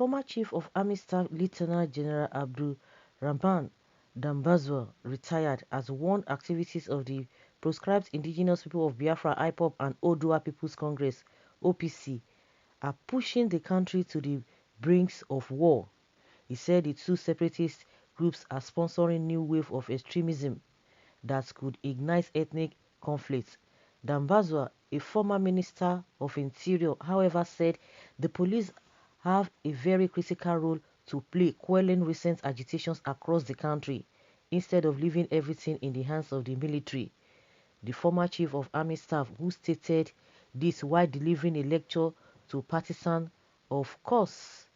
former Chief of Army Staff Lieutenant General Abdul Rahman Dambazwa, retired, has warned activities of the proscribed indigenous people of Biafra IPOB and Odua People's Congress OPC are pushing the country to the brinks of war. He said the two separatist groups are sponsoring new wave of extremism that could ignite ethnic conflicts. Dambazwa, a former Minister of Interior, however, said the police have a very critical role to play quelling recent agitations across the country instead of leaving everything in the hands of the military. The former Chief of Army Staff, who stated this while delivering a lecture to partisans of course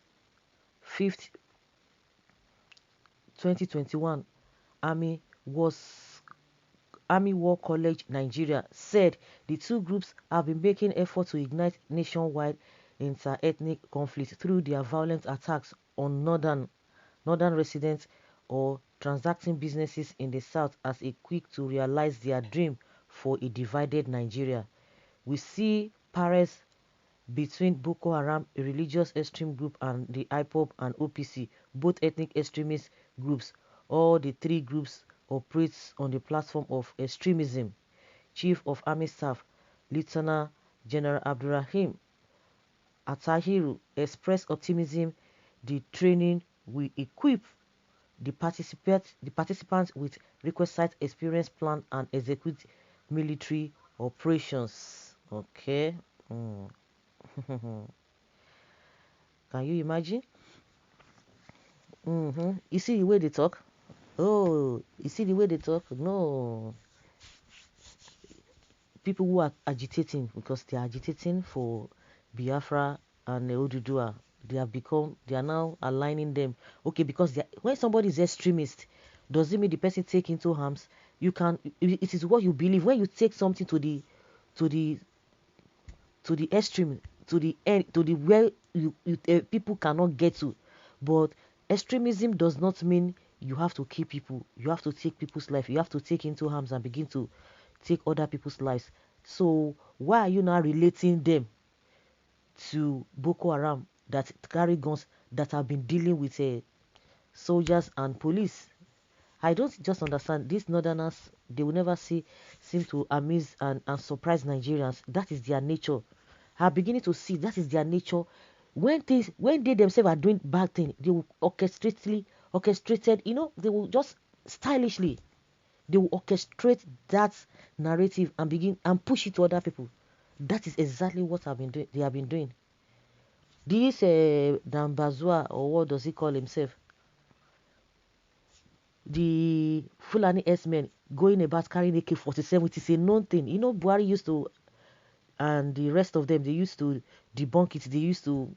5th 2021 Army War College, Nigeria, said the two groups have been making efforts to ignite nationwide inter-ethnic conflict through their violent attacks on northern residents or transacting businesses in the south as a quick to realize their dream for a divided Nigeria. We see parallels between Boko Haram, a religious extreme group, and the IPOB and OPC, both ethnic extremist groups. All the three groups operate on the platform of extremism. Chief of Army Staff Lieutenant General Abdurrahim Atahiru expressed optimism the training will equip the participants with requisite experience, plan, and execute military operations. Okay. Can you imagine? You see the way they talk? Oh, you see the way they talk? No. People who are agitating, because they are agitating for Biafra and Odudua, they are now aligning them. Okay, because when somebody is extremist, does it mean the person take into arms? It is what you believe. When you take something to the extreme, to the end, to the where people cannot get to. But extremism does not mean you have to kill people. You have to take people's life. You have to take into arms and begin to take other people's lives. So why are you now relating them to Boko Haram that carry guns, that have been dealing with soldiers and police? I don't just understand. These northerners, they will never seem to amaze and surprise Nigerians. That is their nature. I'm beginning to see that is their nature. When they themselves are doing bad things, they will orchestrated, they will just stylishly, they will orchestrate that narrative and begin and push it to other people. That is exactly what they have been doing. This Dambazwa, or what does he call himself? The Fulani S-men going about carrying AK-47, it is a known thing. Buhari used to, and the rest of them, they used to debunk it. They used to,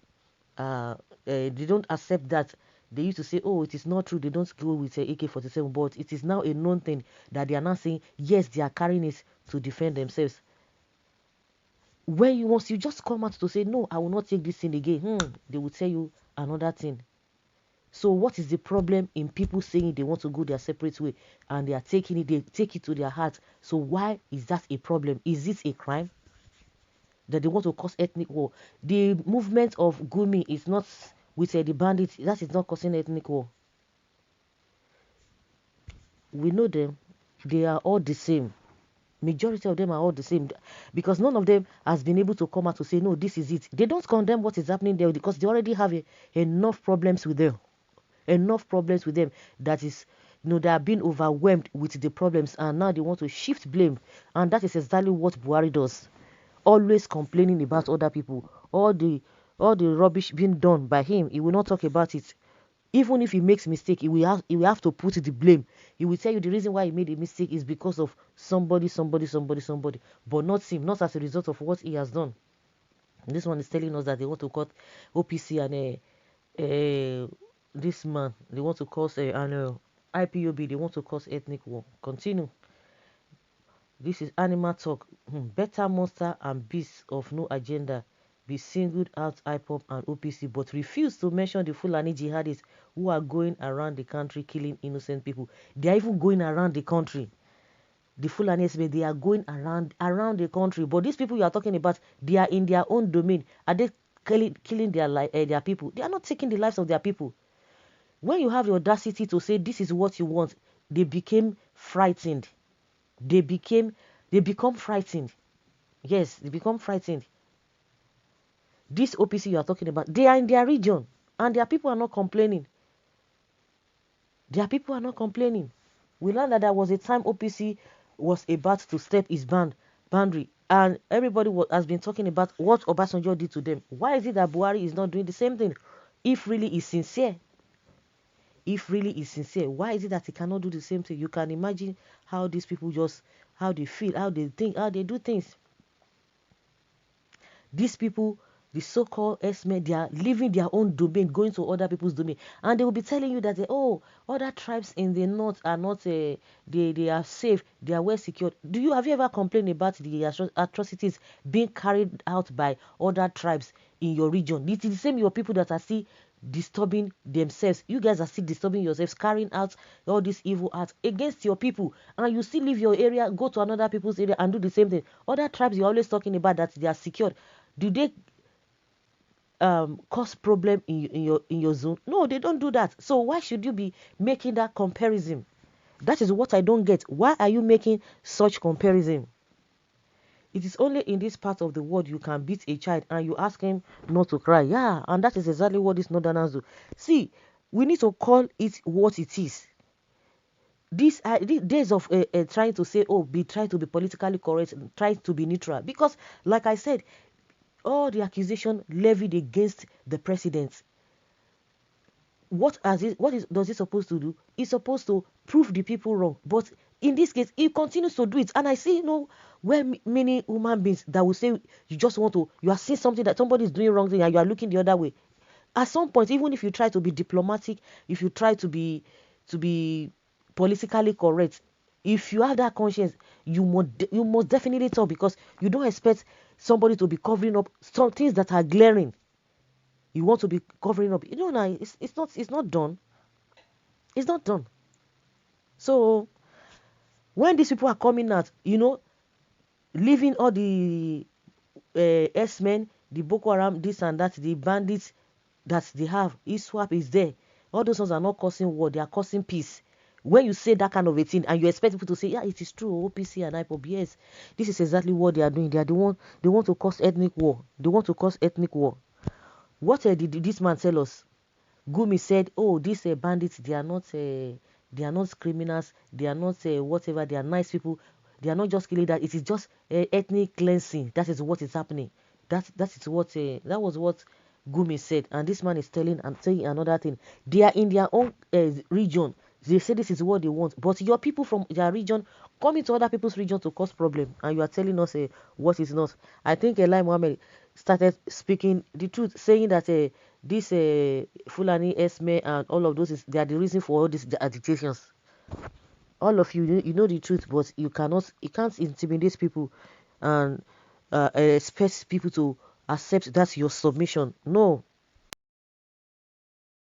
they don't accept that. They used to say, oh, it is not true. They don't go with AK-47, but it is now a known thing that they are now saying, yes, they are carrying it to defend themselves. Once you just come out to say, no, I will not take this thing again, they will tell you another thing. So what is the problem in people saying they want to go their separate way and they are taking it, they take it to their heart? So why is that a problem? Is it a crime that they want to cause ethnic war? The movement of Gumi is not with the bandits. That is not causing ethnic war. We know them. They are all the same. Majority of them are all the same, because none of them has been able to come out to say, no, this is it. They don't condemn what is happening there because they already have enough problems with them. That is, they are being overwhelmed with the problems, and now they want to shift blame. And that is exactly what Buhari does, always complaining about other people. All the rubbish being done by him, he will not talk about it. Even if he makes mistake, he will have to put the blame. He will tell you the reason why he made a mistake is because of somebody, but not him, not as a result of what he has done. And this one is telling us that they want to cut OPC and this man, they want to cause IPOB, they want to cause ethnic war. Continue. This is Animal Talk. Better monster and beasts of no agenda be singled out IPOB and OPC, but refuse to mention the Fulani jihadists who are going around the country killing innocent people. They are even going around the country. The Fulani, they are going around the country. But these people you are talking about, they are in their own domain. Are they killing their people. They are not taking the lives of their people. When you have the audacity to say this is what you want, they became frightened. They become frightened. Yes, they become frightened. This OPC you are talking about, they are in their region, and their people are not complaining. Their people are not complaining. We learned that there was a time OPC was about to step his boundary, and everybody has been talking about what Obasanjo did to them. Why is it that Buhari is not doing the same thing? If really is sincere, why is it that he cannot do the same thing? You can imagine how these people how they feel, how they think, how they do things. These people, the so-called essä, they are leaving their own domain, going to other people's domain, and they will be telling you that other tribes in the north are not they are safe, they are well secured. Have you ever complained about the atrocities being carried out by other tribes in your region? It is the same your people that are still disturbing themselves. You guys are still disturbing yourselves, carrying out all these evil acts against your people, and you still leave your area, go to another people's area and do the same thing. Other tribes you're always talking about that they are secured. Do they cause problem in your zone? No, they don't do that. So why should you be making that comparison? That is what I don't get. Why are you making such comparison? It is only in this part of the world you can beat a child and you ask him not to cry. Yeah, and that is exactly what these northerners do. See, we need to call it what it is. These days of trying to say, try to be politically correct, try to be neutral. Because, like I said, all the accusation levied against the president, does it supposed to do? It's supposed to prove the people wrong. But in this case, it continues to do it. And I see where many human beings that will say you are seeing something that somebody is doing wrong thing and you are looking the other way. At some point, even if you try to be diplomatic, if you try to be politically correct, if you have that conscience, you must definitely talk, because you don't expect somebody to be covering up some things that are glaring. You want to be covering up. Now it's not done. It's not done. So when these people are coming out, leaving all the S-men, the Boko Haram, this and that, the bandits that they have, ISWAP is there. All those ones are not causing war, they are causing peace. When you say that kind of a thing and you expect people to say, yeah, it is true, OPC and IPOB, yes, this is exactly what they are doing. They want to cause ethnic war. They want to cause ethnic war. What did this man tell us? Gumi said, these bandits, they are not criminals, they are not whatever, they are nice people. They are not just killing that. It is just ethnic cleansing. That is what is happening. That was what Gumi said. And this man is saying another thing. They are in their own region. They say this is what they want. But your people from their region come into other people's region to cause problem. And you are telling us what is not. I think Lai Mohammed started speaking the truth, saying that this Fulani, Esme, and all of those, they are the reason for all these agitations. All of you know the truth, but you can't intimidate people and expect people to accept that's your submission. No,